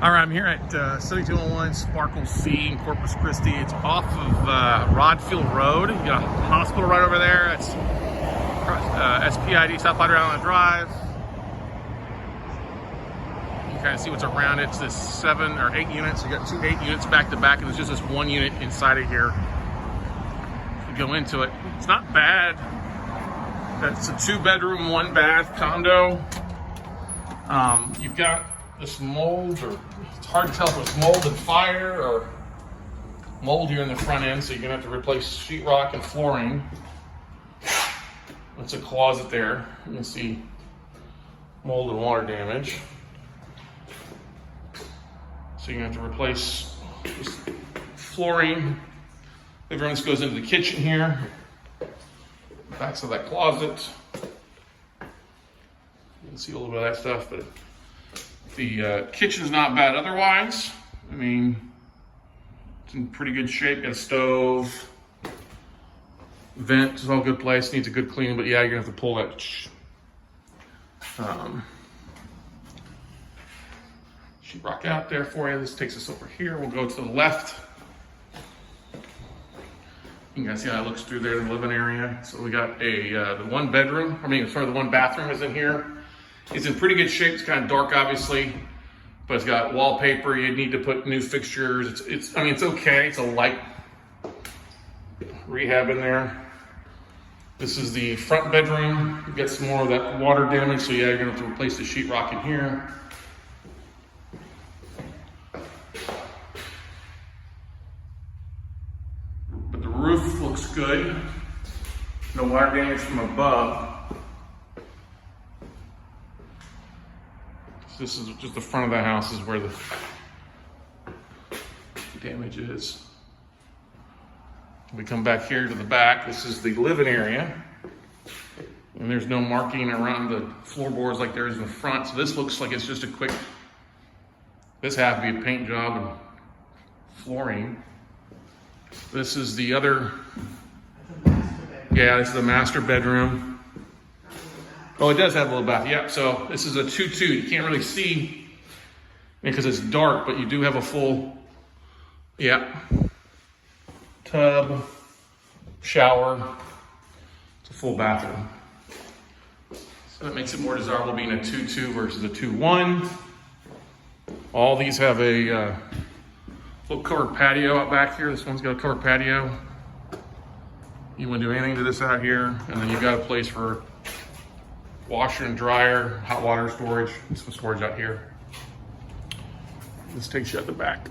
All right, I'm here at 7201 Sparkle C in Corpus Christi. It's off of Rodfield Road. You got a hospital right over there. It's SPID, South Padre Island Drive. You can kind of see what's around it. It's this 7 or 8 units. You got 2 8 units back to back, and there's just this 1 unit inside of here. If you go into it, it's not bad. It's a 2-bedroom, 1-bath condo. You've got this mold, or it's hard to tell if it's mold and fire or mold here in the front end, so you're gonna have to replace sheetrock and flooring. That's a closet there. You can see mold and water damage. So you're gonna have to replace this flooring. Living room goes into the kitchen here. Backs of that closet. You can see a little bit of that stuff, but the kitchen's not bad otherwise. I mean, it's in pretty good shape. Got a stove, vent, it's all good place. Needs a good clean, but yeah, you're gonna have to pull that sheetrock out there for you. This takes us over here. We'll go to the left. You can see how it looks through there in the living area. So we got the 1 bedroom. The 1 bathroom is in here. It's in pretty good shape. It's kind of dark, obviously, but it's got wallpaper. You need to put new fixtures. It's okay. It's a light rehab in there. This is the front bedroom. You get some more of that water damage, so yeah, you're gonna have to replace the sheetrock in here. But the roof looks good. No water damage from above. This is just the front of the house is where the damage is. We come back here to the back. This is the living area. And there's no marking around the floorboards like there is in the front. So this looks like it's just a quick, this had to be a paint job and flooring. This is the other, yeah, this is the master bedroom. Oh, it does have a little bath. Yeah, so this is a 2-2. You can't really see because it's dark, but you do have a full, yeah, tub, shower. It's a full bathroom. So that makes it more desirable being a 2-2 versus a 2-1. All these have a little covered patio out back here. This one's got a covered patio. You wouldn't do anything to this out here. And then you've got a place for washer and dryer, hot water storage, and some storage out here. This takes you out the back.